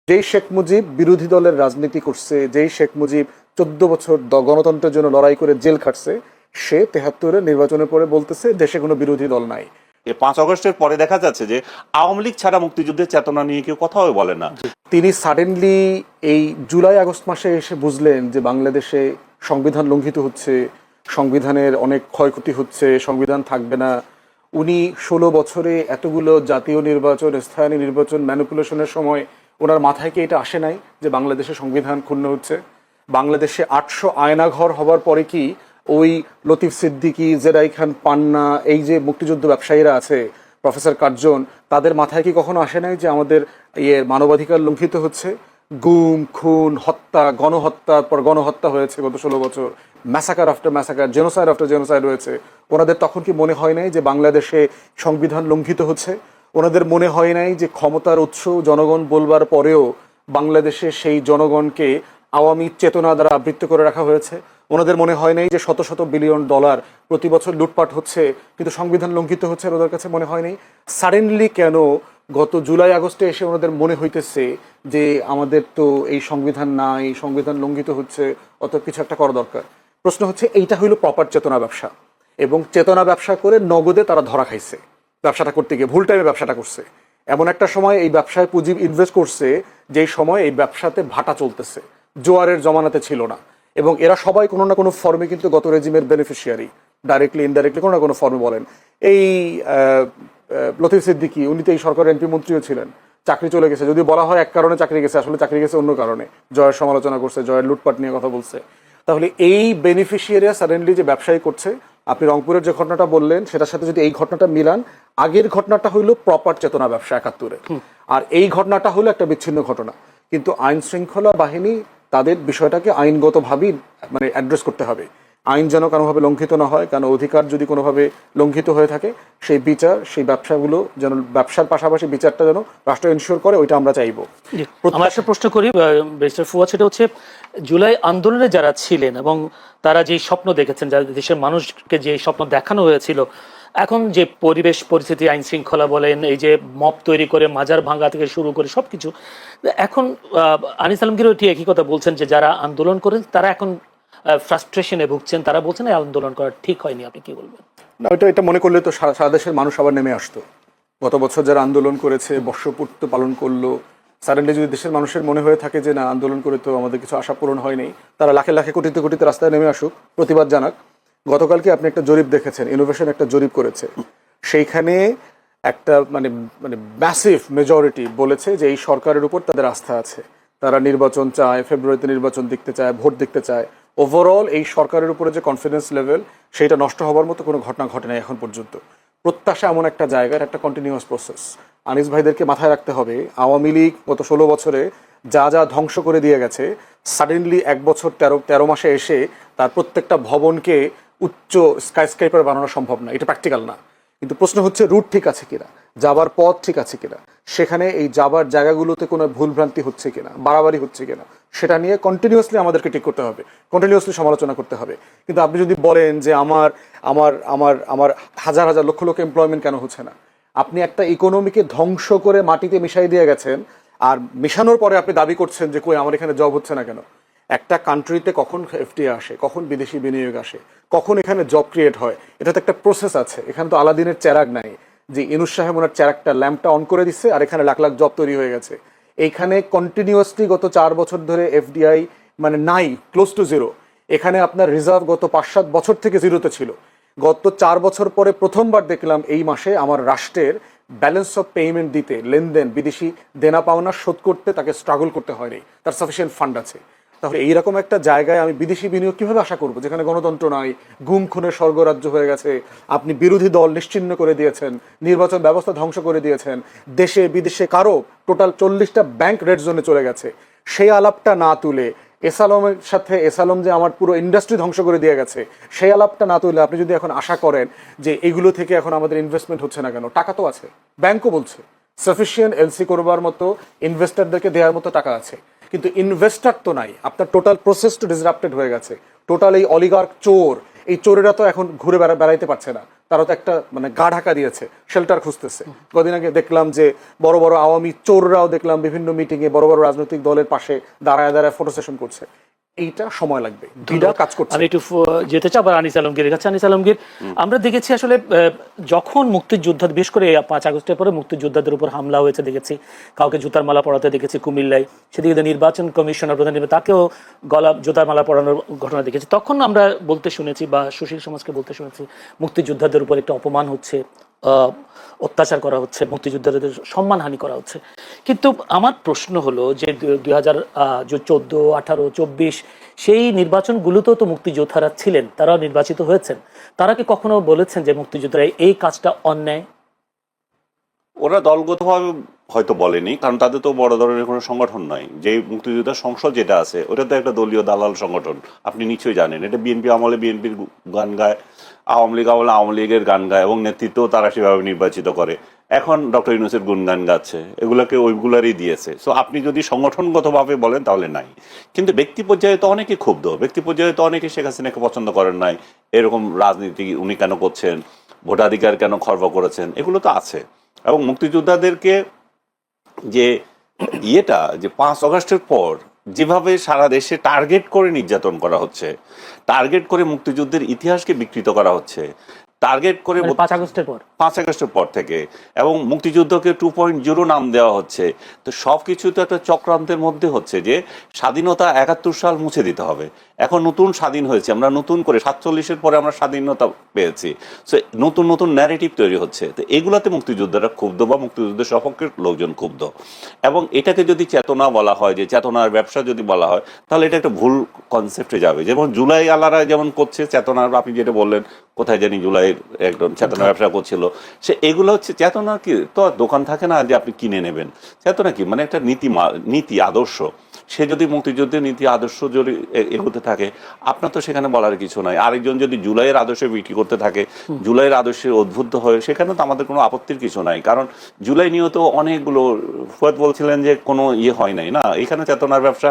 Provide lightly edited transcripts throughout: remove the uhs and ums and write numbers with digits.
যেই শেখ মুজিব বিরোধী দলের রাজনীতি করছে, যেই শেখ মুজিব 14 বছর গণতন্ত্রের জন্য লড়াই করে জেল খাটছে, সে 73-এর নির্বাচনের পরে বলতেছে দেশে কোনো বিরোধী দল নাই। এই 5 আগস্টের পরে দেখা যাচ্ছে যে আওয়ামী লীগ ছাড়া মুক্তিযুদ্ধের চেতনা নিয়ে কেউ কথাও বলে না। তিনি সাডেনলি এই জুলাই আগস্ট মাসে এসে বুঝলেন যে বাংলাদেশে সংবিধান লঙ্ঘিত হচ্ছে, সংবিধানের অনেক ক্ষয়ক্ষতি হচ্ছে, সংবিধান থাকবে না। উনি 16 বছরে এতগুলো জাতীয় নির্বাচন, স্থানীয় নির্বাচন ম্যানিপুলেশনের সময় ওনার মাথায় কি এটা আসে নাই যে বাংলাদেশে সংবিধান ক্ষুণ্ণ হচ্ছে? বাংলাদেশে 800 আয়নাঘর হবার পরে কি ওই লতিফ সিদ্দিকী, জেরাই খান পান্না, এই যে মুক্তিযুদ্ধ ব্যবসায়ীরা আছে, প্রফেসর কার্জন, তাদের মাথায় কি কখনো আসে নাই যে আমাদের মানবাধিকার লঙ্ঘিত হচ্ছে? গুম, খুন, হত্যা, গণহত্যার পর গণহত্যা হয়েছে গত 16 বছর, massacre after massacre, genocide after genocide হয়েছে। ওনাদের তখন কি মনে হয় নাই যে বাংলাদেশে সংবিধান লঙ্ঘিত হচ্ছে? ওনাদের মনে হয় নাই যে ক্ষমতার উৎস জনগণ বলবার পরেও বাংলাদেশে সেই জনগণকে আওয়ামী চেতনা দ্বারা আবৃত্ত করে রাখা হয়েছে? ওনাদের মনে হয় নাই যে শত শত বিলিয়ন ডলার প্রতি বছর লুটপাট হচ্ছে কিন্তু সংবিধান লঙ্ঘিত হচ্ছে? ওদের কাছে মনে হয় নাই? সাডেনলি কেন গত জুলাই আগস্টে এসে ওনাদের মনে হইতেছে যে আমাদের তো এই সংবিধান নাই, সংবিধান লঙ্ঘিত হচ্ছে, অত কিছু একটা করা দরকার? প্রশ্ন হচ্ছে এইটা হইল প্রপার চেতনা ব্যবসা, এবং চেতনা ব্যবসা করে নগদে তারা ধরা খাইছে। ব্যবসাটা করতে গিয়ে ভুল টাইমে ব্যবসাটা করছে। এমন একটা সময় এই ব্যবসায় পুঁজি ইনভেস্ট করছে যেই সময় এই ব্যবসাতে ভাটা চলতেছে, জোয়ারের জমানাতে ছিল না। এবং এরা সবাই কোনো না কোনো ফর্মে কিন্তু গত রেজিমের বেনিফিশিয়ারি, ডাইরেক্টলি ইনডাইরেক্টলি কোনো না কোনো ফর্মে। বলেন এই লতিফ সিদ্দিকী, উনি তো এই সরকারের এমপি মন্ত্রীও ছিলেন, চাকরি চলে গেছে। যদি বলা হয় এক কারণে চাকরি গেছে, আসলে চাকরি গেছে অন্য কারণে। জয়ের সমালোচনা করছে, জয়ের লুটপাট নিয়ে কথা বলছে। তাহলে এই বেনিফিশিয়ারিরা সাডেনলি যে ব্যবসায়ী করছে, আপনি রংপুরের যে ঘটনাটা বললেন সেটার সাথে যদি এই ঘটনাটা মিলান, আগের ঘটনাটা হইলো প্রপার চেতনা ব্যবসা 71-এ, আর এই ঘটনাটা হলো একটা বিচ্ছিন্ন ঘটনা। কিন্তু আইন শৃঙ্খলা বাহিনী তাদের বিষয়টাকে আইনগতভাবেই মানে অ্যাড্রেস করতে হবে। আইন যেন কোনোভাবে লঙ্ঘিত না হয়, কারণ অধিকার যদি কোনোভাবে লঙ্ঘিত হয়ে থাকে সেই বিচার, সেই ব্যবসাগুলো যেন, ব্যবসার পাশাপাশি বিচারটা যেন রাষ্ট্র এনশিওর করে, ওইটা আমরা চাইবো। আমরা একটা প্রশ্ন করি ব্যারিস্টার ফুয়াদ, সেটা হচ্ছে জুলাই আন্দোলনে যারা ছিলেন এবং তারা যে স্বপ্ন দেখেছেন, যারা দেশের মানুষকে যে স্বপ্ন দেখানো হয়েছিল, এখন যে পরিবেশ পরিস্থিতি, আইন শৃঙ্খলা বলেন, এই যে মব তৈরি করে মাজার ভাঙা থেকে শুরু করে সবকিছু, এখন আনিস আলমগীরও ঠিক একই কথা বলছেন যে যারা আন্দোলন করেন তারা এখন ফ্রাস্ট্রেশনে ভুগছেন, তারা বলছেন এই আন্দোলন করা ঠিক হয়নি। আপনি কি বলবেন? না, এটা মনে করলে তো সারা দেশের মানুষ আবার নেমে আসতো। গত বছর যারা আন্দোলন করেছে, বর্ষপূর্তি পালন করলো, সাডেনলি যদি দেশের মানুষের মনে হয়ে থাকে যে না, আন্দোলন করে তো আমাদের কিছু আশা পূরণ হয়নি, তারা লাখে লাখে কোটিতে কোটিতে রাস্তায় নেমে আসুক, প্রতিবাদ জানাক। গতকালকে আপনি একটা জরিপ দেখেছেন, ইনোভেশন একটা জরিপ করেছে, সেইখানে একটা মানে মানে ম্যাসিভ মেজরিটি বলেছে যে এই সরকারের উপর তাদের আস্থা আছে, তারা নির্বাচন চায়, ফেব্রুয়ারিতে নির্বাচন দেখতে চায়, ভোট দেখতে চায়। ওভারঅল এই সরকারের উপরে যে কনফিডেন্স লেভেল, সেইটা নষ্ট হবার মতো কোনো ঘটনা ঘটে নাই এখন পর্যন্ত। প্রত্যাশা এমন একটা জায়গার একটা কন্টিনিউয়াস প্রসেস। আনিস ভাইদেরকে মাথায় রাখতে হবে, আওয়ামী লীগ গত 16 বছরে যা যা ধ্বংস করে দিয়ে গেছে, সাডেনলি 1 বছর 13 মাসে এসে তার প্রত্যেকটা ভবনকে উচ্চ স্কাইস্ক্রাইপার বানানো সম্ভব না, এটা প্র্যাকটিক্যাল না। কিন্তু প্রশ্ন হচ্ছে রুট ঠিক আছে কিনা, যাবার পথ ঠিক আছে কিনা, সেখানে এই যাবার জায়গাগুলোতে কোনো ভুলভ্রান্তি হচ্ছে কিনা, বাড়াবাড়ি হচ্ছে কিনা, সেটা নিয়ে কন্টিনিউয়াসলি আমাদেরকে ঠিক করতে হবে, কন্টিনিউয়াসলি সমালোচনা করতে হবে। কিন্তু আপনি যদি বলেন যে আমার আমার আমার আমার হাজার হাজার লক্ষ লক্ষ এমপ্লয়মেন্ট কেন হচ্ছে না, আপনি একটা ইকোনমিকে ধ্বংস করে মাটিতে মিশাই দিয়ে গেছেন, আর মিশানোর পরে আপনি দাবি করছেন যে কই আমার এখানে জব হচ্ছে না কেন? একটা কান্ট্রিতে কখন এফডিআই আসে, কখন বিদেশি বিনিয়োগ আসে, কখন এখানে জব ক্রিয়েট হয়, এটা তো একটা প্রসেস আছে। এখানে তো আলাদিনের চেরাগ নাই যে ইনুস সাহেব ওনার চেরাগটা, ল্যাম্পটা অন করে দিচ্ছে আর এখানে লাখ লাখ জব তৈরি হয়ে গেছে। এইখানে কন্টিনিউয়াসলি গত 4 বছর ধরে এফডিআই মানে নাই, ক্লোজ টু জিরো। এখানে আপনার রিজার্ভ গত 5-7 বছর থেকে জিরোতে ছিল। গত 4 বছর পরে প্রথমবার দেখলাম এই মাসে আমার রাষ্ট্রের ব্যালেন্স অফ পেমেন্ট দিতে, লেনদেন, বিদেশি দেনা পাওনা শোধ করতে তাকে স্ট্রাগল করতে হয়নি, তার সাফিসিয়েন্ট ফান্ড আছে। তাহলে এইরকম একটা জায়গায় আমি বিদেশি বিনিয়োগ কীভাবে আশা করবো, যেখানে গণতন্ত্র নাই, গুম খুনের স্বর্গরাজ্য হয়ে গেছে, আপনি বিরোধী দল নিশ্চিহ্ন করে দিয়েছেন, নির্বাচন ব্যবস্থা ধ্বংস করে দিয়েছেন, দেশে বিদেশে কারো টোটাল 40টা ব্যাংক রেড জোনে চলে গেছে। সেই আলাপটা না তুলে, এসালমের সাথে এসালম যে আমার পুরো ইন্ডাস্ট্রি ধ্বংস করে দিয়ে গেছে, সেই আলাপটা না তুলে আপনি যদি এখন আশা করেন যে এগুলো থেকে এখন আমাদের ইনভেস্টমেন্ট হচ্ছে না কেন, টাকা তো আছে, ব্যাংকও বলছে সাফিসিয়েন্ট এলসি করবার মতো, ইনভেস্টারদেরকে দেওয়ার মতো টাকা আছে, কিন্তু ইনভেস্টার তো নাই। আপনার টোটাল প্রসেস তো ডিসরাপ্টেড হয়ে গেছে। টোটাল এই অলিগার্ক চোর, এই চোরেরা তো এখন ঘুরে বেড়াইতে পারছে না, তারা তো একটা মানে গা ঢাকা দিয়েছে, শেল্টার খুঁজতেছে। কদিন আগে দেখলাম যে বড় বড় আওয়ামী চোররাও দেখলাম বিভিন্ন মিটিংয়ে বড় বড় রাজনৈতিক দলের পাশে দাঁড়ায় দাঁড়ায় ফটো সেশন করছে। এইটা সময় লাগবে, দুইটা কাজ করছে। আমি একটু যেতে চাই আবার আনিস আলমগীরের কাছে। আনিস আলমগীর, আমরা দেখেছি আসলে যখন মুক্তিযোদ্ধা, বিশেষ করে 5 আগস্টের পরে মুক্তিযোদ্ধাদের উপর হামলা হয়েছে দেখেছি, কাউকে জুতার মালা পরাতে দেখেছি কুমিল্লায়, সেদিকে নির্বাচন কমিশনার প্রধান তাকেও গলা জুতার মালা পরানোর ঘটনা দেখেছি। তখন আমরা বলতে শুনেছি বা সুশীল সমাজকে বলতে শুনেছি মুক্তিযোদ্ধাদের উপর একটা অপমান হচ্ছে, অত্যাচার করা হচ্ছে, মুক্তিযোদ্ধাদের সম্মানহানি করা হচ্ছে। কিন্তু আমার প্রশ্ন হলো যে 2014, 18, 24 সেই নির্বাচনগুলোতেও তো মুক্তিযোদ্ধারা ছিলেন, তারাও নির্বাচিত হয়েছেন। তারা কি কখনো বলেছেন যে মুক্তিযোদ্ধারা এই কাজটা অন্যায়? ওরা দলগতভাবে হয়তো বলেনি, কারণ তাদের তো বড় ধরনের কোনো সংগঠন নয়। যে মুক্তিযোদ্ধা সংসদ যেটা আছে ওটা তো একটা দলীয় দালাল সংগঠন, আপনি নিশ্চয়ই জানেন। এটা বিএনপি আমলে বিএনপির গান গায়, আওয়ামী লীগ আমলে আওয়ামী লীগের গান গায়, এবং নেতৃত্ব তারা সেভাবে নির্বাচিত করে। এখন ডক্টর ইউনূসের গুণগান গাচ্ছে, এগুলোকে ওইগুলারই দিয়েছে। সো আপনি যদি সংগঠনগতভাবে বলেন তাহলে নাই। কিন্তু ব্যক্তি পর্যায়ে তো অনেকে ক্ষুব্ধ, ব্যক্তি পর্যায়ে তো অনেকে শেখ হাসিনাকে পছন্দ করেন নাই, এরকম রাজনীতি উনি কেন করছেন, ভোটাধিকার কেন খর্ব করেছেন, এগুলো তো আছে। এবং মুক্তিযোদ্ধাদেরকে যে যে 5 আগস্টের পর যেভাবে সারা দেশে টার্গেট করে নির্যাতন করা হচ্ছে, টার্গেট করে মুক্তিযুদ্ধের ইতিহাসকে বিকৃত করা হচ্ছে, টার্গেট করে 5 আগস্টের পর 5 আগস্টের পর থেকে, এবং মুক্তিযুদ্ধকে 2.0 নাম দেওয়া হচ্ছে। তো সবকিছু তো একটা চক্রান্তের মধ্যে হচ্ছে যে স্বাধীনতা 71 সাল মুছে দিতে হবে। এখন নতুন স্বাধীন হয়েছে, আমরা নতুন করে 47-এর পরে আমরা স্বাধীনতা পেয়েছি। সো নতুন নতুন ন্যারেটিভ তৈরি হচ্ছে। তো এগুলাতে মুক্তিযোদ্ধারা ক্ষুব্ধ বা মুক্তিযুদ্ধের সপক্ষের লোকজন ক্ষুব্ধ। এবং এটাকে যদি চেতনা বলা হয়, যে চেতনার ব্যবসা যদি বলা হয়, তাহলে এটা একটা ভুল কনসেপ্টে যাবে। যেমন জুলাই আলারা যেমন করছে চেতনার, আপনি যেটা বললেন কোথায় জানি জুলাইয়ের একজন চেতনা ব্যবসা করছিল, সে এগুলো হচ্ছে চেতনা। কি তো দোকান থাকে না যে আপনি কিনে নেবেন? চেতনা কি মানে একটা নীতি আদর্শ। সে যদি মুক্তিযুদ্ধের নীতি আদর্শ যদি এগোতে থাকে, আপনার তো সেখানে বলার কিছু নাই। আরেকজন যদি জুলাইয়ের আদর্শে বিক্রি করতে থাকে, জুলাইয়ের আদর্শে উদ্বুদ্ধ হয়ে, সেখানে তো আমাদের কোনো আপত্তির কিছু নাই। কারণ জুলাই নিয়েও তো অনেকগুলো, ফুয়াদ বলছিলেন যে কোনো হয় নাই না, এখানে চেতনার ব্যবসা,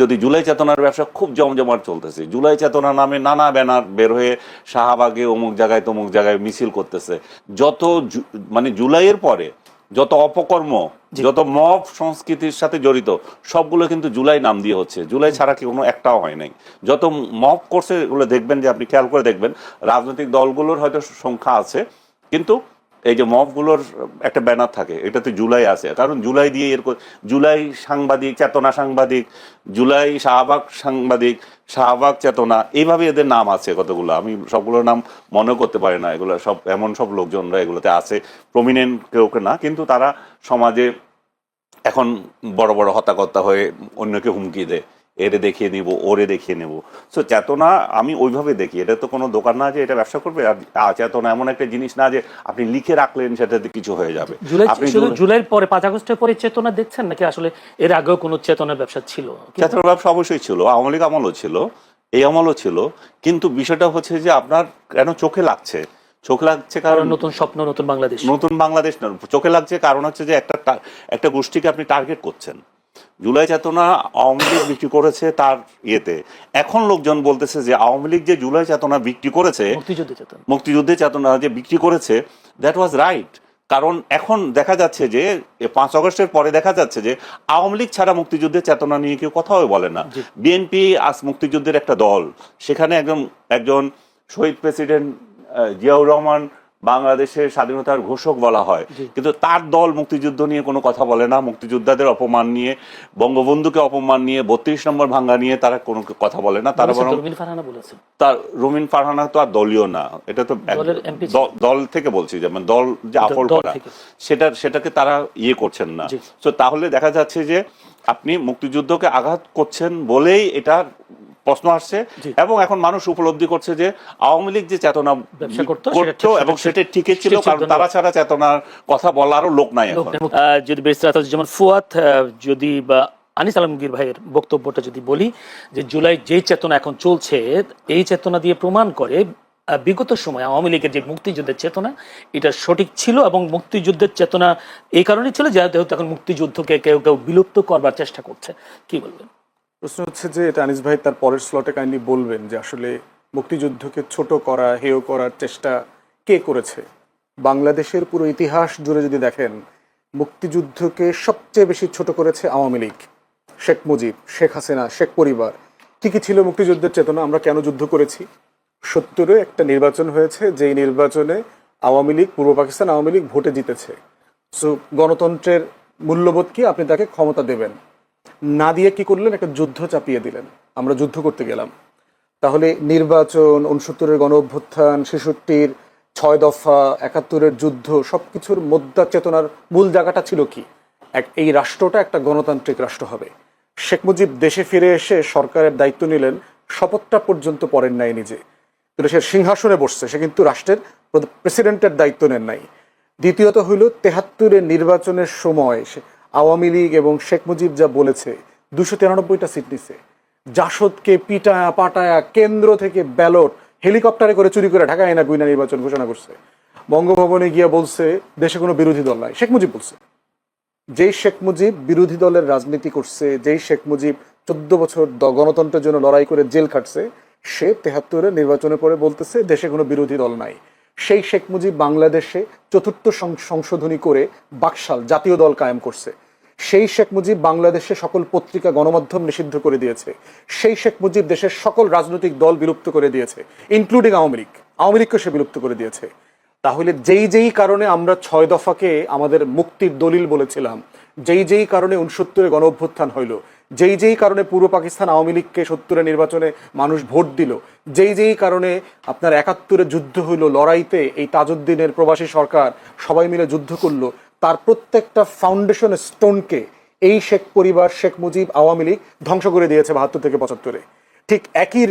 যদি জুলাই চেতনার ব্যবসা খুব জমজমাট চলতেছে। জুলাই চেতনা নামে নানা ব্যানার বের হয়ে শাহবাগে অমুক জায়গায় তমুক জায়গায় মিছিল করতেছে। যত মানে জুলাইয়ের পরে যত অপকর্ম, যত মব সংস্কৃতির সাথে জড়িত, সবগুলো কিন্তু জুলাই নাম দিয়ে হচ্ছে। জুলাই ছাড়া কি কোনো একটাও হয় নাই। যত মব করছে এগুলো দেখবেন, যে আপনি খেয়াল করে দেখবেন, রাজনৈতিক দলগুলোর হয়তো সংখ্যা আছে, কিন্তু এই যে মবগুলোর একটা ব্যানার থাকে, এটাতে জুলাই আছে। কারণ জুলাই দিয়ে জুলাই সাংবাদিক, চেতনা সাংবাদিক, জুলাই শাহবাগ সাংবাদিক, শাহবাগ চেতনা, এইভাবে এদের নাম আছে কতগুলো। আমি সবগুলোর নাম মনে করতে পারি না। এগুলো সব এমন সব লোকজনরা এগুলোতে আছে, প্রমিনেন্ট কেউ না, কিন্তু তারা সমাজে এখন বড় বড় হত্যাকর্তা হয়ে অন্যকে হুমকি দেয়, এরে দেখিয়ে নিব, ওরে দেখিয়ে নেব। সো চেতনা আমি ওইভাবে দেখি। এটা তো কোনো দোকান না যে এটা ব্যবসা করবে। আর চেতনা এমন একটা জিনিস না যে আপনি লিখে রাখলেন সেটাতে কিছু হয়ে যাবে। জুলাইয়ের পরে 5 আগস্টের পরে চেতনা দেখছেন নাকি আসলে এর আগেও কোনো চেতনার ব্যবসা ছিল? চেতনার ব্যবসা অবশ্যই ছিল, আওয়ামী লীগ আমলও ছিল, এই আমলও ছিল। কিন্তু বিষয়টা হচ্ছে যে আপনার কেন চোখে লাগছে? চোখ লাগছে কারণ নতুন স্বপ্ন, নতুন বাংলাদেশ। নতুন বাংলাদেশ না, চোখে লাগছে কারণ হচ্ছে যে একটা গোষ্ঠীকে আপনি টার্গেট করছেন। জুলাই চেতনা আওয়ামী লীগ বিক্রি করেছে তার ইয়েতে। এখন লোকজন বলতেছে যে আওয়ামী লীগ যে জুলাই চেতনা বিক্রি করেছে, মুক্তিযুদ্ধের চেতনা যে বিক্রি করেছে, দ্যাট ওয়াজ রাইট। কারণ এখন দেখা যাচ্ছে যে 5 আগস্টের পরে দেখা যাচ্ছে যে আওয়ামী লীগ ছাড়া মুক্তিযুদ্ধের চেতনা নিয়ে কেউ কথাও বলে না। বিএনপি আজ মুক্তিযুদ্ধের একটা দল, সেখানে একজন শহীদ প্রেসিডেন্ট জিয়াউর রহমান বাংলাদেশের স্বাধীনতার ঘোষক বলা হয়, কিন্তু তার দল মুক্তিযুদ্ধ নিয়ে কোনো কথা বলে না। মুক্তিযোদ্ধাদের অপমান নিয়ে, বঙ্গবন্ধুকে অপমান নিয়ে, 32 নম্বর ভাঙ্গা নিয়ে তারা কোনো কথা বলে না। তারা বরং রুমিন ফারহানা তো আর দলীয় না, এটা তো দল থেকে বলছি, যেমন দল যে আফল করা, সেটাকে তারা করছেন না। তো তাহলে দেখা যাচ্ছে যে আপনি মুক্তিযুদ্ধকে আঘাত করছেন বলেই এটা প্রশ্ন আসছে। এবং এখন মানুষ উপলব্ধি করছে যে আওয়ামী লীগ যে চেতনা করতো এবং সেটা ঠিকই ছিল, কারণ তারা ছাড়া চেতনার কথা বলারও লোক নাই এখন। যদি যেমন ফুয়াদ, যদি বা আনিস আলমগীর ভাইয়ের বক্তব্যটা যদি বলি, যে জুলাই যে চেতনা এখন চলছে, এই চেতনা দিয়ে প্রমাণ করে বিগত সময় আওয়ামী লীগের যে মুক্তিযুদ্ধের চেতনা, এটা সঠিক ছিল। এবং মুক্তিযুদ্ধের চেতনা এই কারণে ছিল যেহেতু এখন মুক্তিযুদ্ধকে কেউ কেউ বিলুপ্ত করবার চেষ্টা করছে। কি বলবেন? প্রশ্ন হচ্ছে যে এটা আনিস ভাই তার পরের স্লটে কাইন্ডলি বলবেন যে আসলে মুক্তিযুদ্ধকে ছোট করা, হেয় করার চেষ্টা কে করেছে? বাংলাদেশের পুরো ইতিহাস জুড়ে যদি দেখেন, মুক্তিযুদ্ধকে সবচেয়ে বেশি ছোট করেছে আওয়ামী লীগ, শেখ মুজিব, শেখ হাসিনা, শেখ পরিবার। কি কি ছিল মুক্তিযুদ্ধের চেতনা? আমরা কেন যুদ্ধ করেছি? 70-এ একটা নির্বাচন হয়েছে, যেই নির্বাচনে আওয়ামী লীগ, পূর্ব পাকিস্তান আওয়ামী লীগ ভোটে জিতেছে। সো গণতন্ত্রের মূল্যবোধ কি? আপনি তাকে ক্ষমতা দেবেন, না দিয়ে কি করলেন? একটা যুদ্ধ চাপিয়ে দিলেন, আমরা যুদ্ধ করতে গেলাম। তাহলে নির্বাচন, 69-এর গণ অভ্যুত্থান, 66-র 6 দফা, 71-এর যুদ্ধ, সবকিছুর মধ্যা চেতনার মূল জায়গাটা ছিল কি? এই রাষ্ট্রটা একটা গণতান্ত্রিক রাষ্ট্র হবে। শেখ মুজিব দেশে ফিরে এসে সরকারের দায়িত্ব নিলেন, শপথটা পর্যন্ত পড়েন নাই নিজে, কিন্তু সে সিংহাসনে বসছে, সে কিন্তু রাষ্ট্রের প্রেসিডেন্টের দায়িত্ব নেন নাই। দ্বিতীয়ত হইল 73-এর নির্বাচনের সময় আওয়ামী লীগ এবং শেখ মুজিব যা বলেছে, 293টা সিট নিছে। জাসদকে পিটায়া পাটায়া কেন্দ্র থেকে ব্যালট হেলিকপ্টারে করে চুরি করে ঢাকায় না গুইনা নির্বাচন ঘোষণা করছে। বঙ্গভবনে গিয়ে বলছে দেশে কোনো বিরোধী দল নাই, শেখ মুজিব বলছে। যেই শেখ মুজিব বিরোধী দলের রাজনীতি করছে, যেই শেখ মুজিব 14 বছর গণতন্ত্রের জন্য লড়াই করে জেল খাটছে, সে 73-এর নির্বাচনের পরে বলতেছে দেশে কোনো বিরোধী দল নাই। সেই শেখ মুজিব বাংলাদেশে 4th সংশোধনী করে বাকশাল জাতীয় দল কায়েম করছে। সেই শেখ মুজিব বাংলাদেশে সকল পত্রিকা গণমাধ্যম নিষিদ্ধ করে দিয়েছে। সেই শেখ মুজিব দেশের সকল রাজনৈতিক দল বিলুপ্ত করে দিয়েছে, ইনক্লুডিং আওয়ামী লীগ। আওয়ামী লীগকে সে বিলুপ্ত করে দিয়েছে। তাহলে যেই কারণে আমরা 6 দফাকে আমাদের মুক্তির দলিল বলেছিলাম, যেই কারণে 69-এ গণ অভ্যুত্থান হইল, যেই কারণে পূর্ব পাকিস্তান আওয়ামী লীগকে 70-এর নির্বাচনে মানুষ ভোট দিল, যেই কারণে আপনার 71-এ যুদ্ধ হইল, লড়াইতে এই তাজউদ্দিনের প্রবাসী সরকার সবাই মিলে যুদ্ধ করলো, তার প্রত্যেকটা ফাউন্ডেশন স্টোনকে এই শেখ পরিবার, শেখ মুজিব, আওয়ামী লীগ ধ্বংস করে দিয়েছে 72 থেকে 75-এ। ঠিক একই